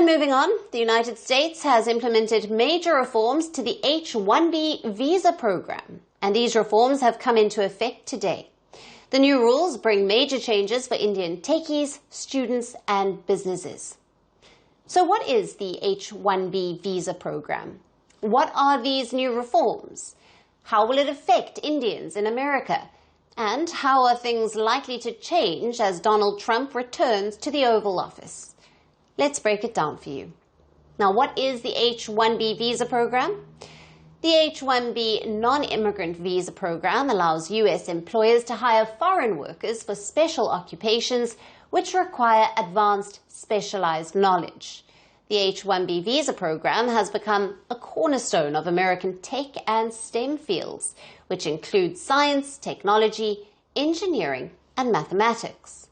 And moving on, the United States has implemented major reforms to the H-1B visa program, and these reforms have come into effect today. The new rules bring major changes for Indian techies, students, and businesses. So what is the H-1B visa program? What are these new reforms? How will it affect Indians in America? And how are things likely to change as Donald Trump returns to the Oval Office? Let's break it down for you. Now, what is the H-1B visa program? The H-1B non-immigrant visa program allows U.S. employers to hire foreign workers for special occupations which require advanced specialized knowledge. The H-1B visa program has become a cornerstone of American tech and STEM fields, which include science, technology, engineering, and mathematics.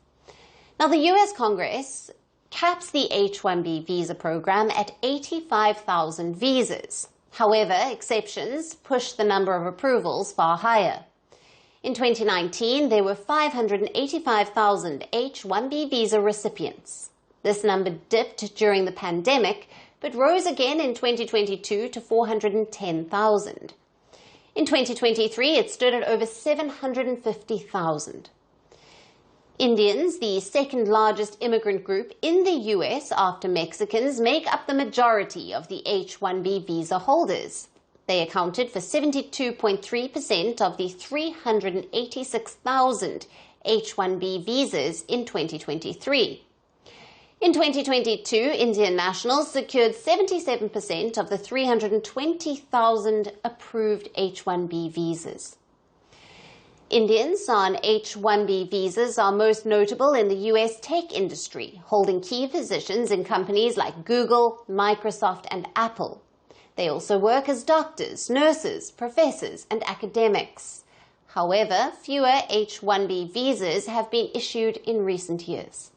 Now, the U.S. Congress caps the H-1B visa program at 85,000 visas. However, exceptions push the number of approvals far higher. In 2019, there were 585,000 H-1B visa recipients. This number dipped during the pandemic, but rose again in 2022 to 410,000. In 2023, it stood at over 750,000. Indians, the second largest immigrant group in the U.S. after Mexicans, make up the majority of the H-1B visa holders. They accounted for 72.3% of the 386,000 H-1B visas in 2023. In 2022, Indian nationals secured 77% of the 320,000 approved H-1B visas. Indians on H-1B visas are most notable in the U.S. tech industry, holding key positions in companies like Google, Microsoft, and Apple. They also work as doctors, nurses, professors, and academics. However, fewer H-1B visas have been issued in recent years.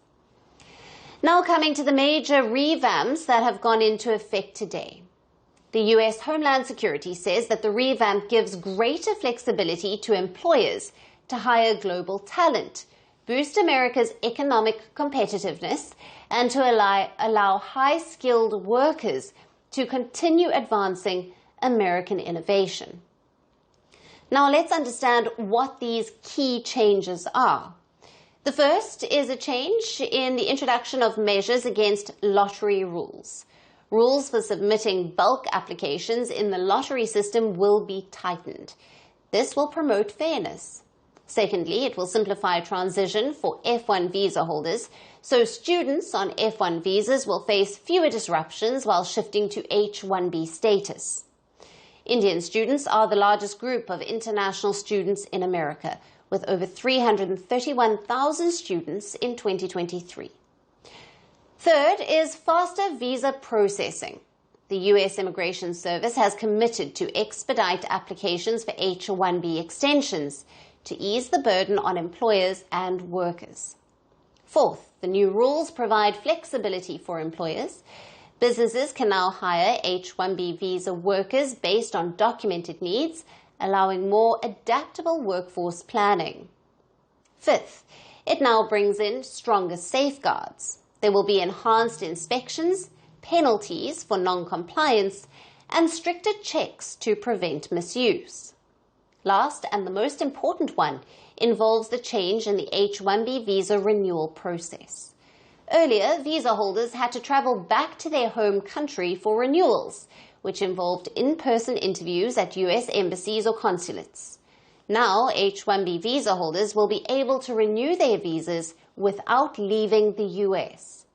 Now coming to the major revamps that have gone into effect today. The U.S. Homeland Security says that the revamp gives greater flexibility to employers to hire global talent, boost America's economic competitiveness, and to allow high-skilled workers to continue advancing American innovation. Now let's understand what these key changes are. The first is a change in the introduction of measures against lottery rules. Rules for submitting bulk applications in the lottery system will be tightened. This will promote fairness. Secondly, it will simplify transition for F1 visa holders, so students on F1 visas will face fewer disruptions while shifting to H-1B status. Indian students are the largest group of international students in America, with over 331,000 students in 2023. Third is faster visa processing. The U.S. Immigration Service has committed to expedite applications for H-1B extensions to ease the burden on employers and workers. Fourth, the new rules provide flexibility for employers. Businesses can now hire H-1B visa workers based on documented needs, allowing more adaptable workforce planning. Fifth, it now brings in stronger safeguards. There will be enhanced inspections, penalties for non-compliance, and stricter checks to prevent misuse. Last, and the most important one, involves the change in the H-1B visa renewal process. Earlier, visa holders had to travel back to their home country for renewals, which involved in-person interviews at U.S. embassies or consulates. Now, H-1B visa holders will be able to renew their visas without leaving the U.S.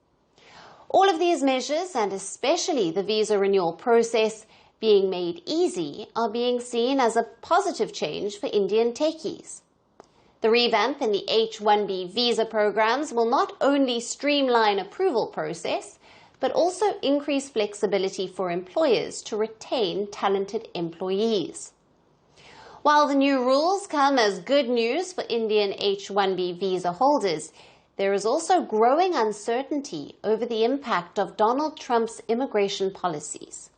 All of these measures, and especially the visa renewal process being made easy, are being seen as a positive change for Indian techies. The revamp in the H-1B visa programs will not only streamline approval process, but also increase flexibility for employers to retain talented employees. While the new rules come as good news for Indian H-1B visa holders, there is also growing uncertainty over the impact of Donald Trump's immigration policies.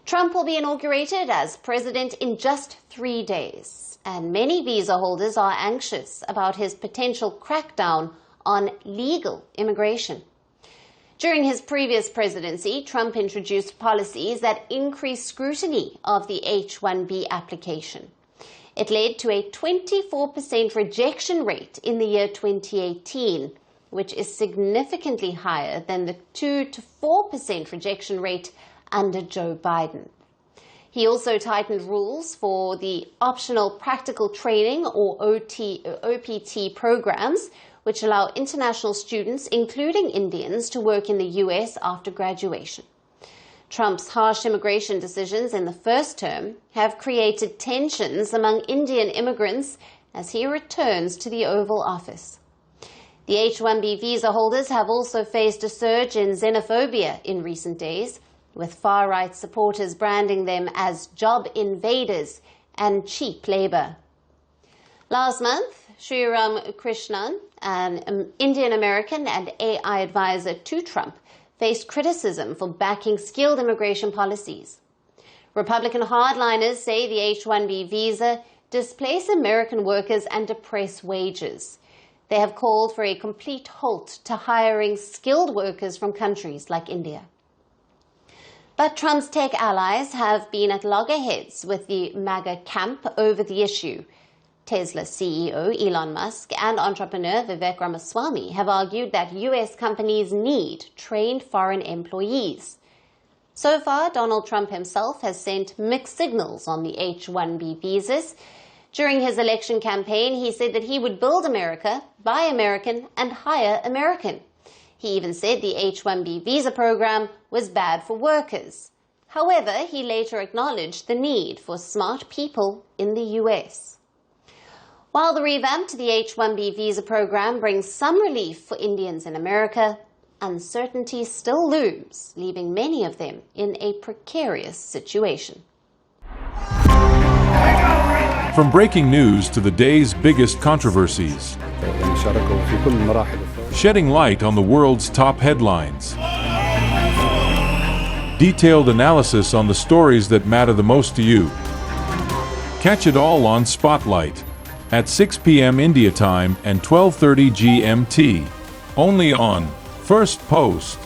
Trump will be inaugurated as president in just 3 days, and many visa holders are anxious about his potential crackdown on legal immigration. During his previous presidency, Trump introduced policies that increased scrutiny of the H-1B application. It led to a 24% rejection rate in the year 2018, which is significantly higher than the 2 to 4% rejection rate under Joe Biden. He also tightened rules for the optional practical training or OPT programs, which allow international students, including Indians, to work in the U.S. after graduation. Trump's harsh immigration decisions in the first term have created tensions among Indian immigrants as he returns to the Oval Office. The H-1B visa holders have also faced a surge in xenophobia in recent days, with far-right supporters branding them as job invaders and cheap labor. Last month, Sri Ram Krishnan, an Indian American and AI advisor to Trump, faced criticism for backing skilled immigration policies. Republican hardliners say the H-1B visa displace American workers and depress wages. They have called for a complete halt to hiring skilled workers from countries like India. But Trump's tech allies have been at loggerheads with the MAGA camp over the issue. Tesla CEO Elon Musk and entrepreneur Vivek Ramaswamy have argued that U.S. companies need trained foreign employees. So far, Donald Trump himself has sent mixed signals on the H-1B visas. During his election campaign, he said that he would build America, buy American, and hire American. He even said the H-1B visa program was bad for workers. However, he later acknowledged the need for smart people in the U.S. While the revamp to the H-1B visa program brings some relief for Indians in America, uncertainty still looms, leaving many of them in a precarious situation. From breaking news to the day's biggest controversies, shedding light on the world's top headlines, detailed analysis on the stories that matter the most to you. Catch it all on Spotlight at 6 p.m. India time and 12:30 GMT, only on Firstpost.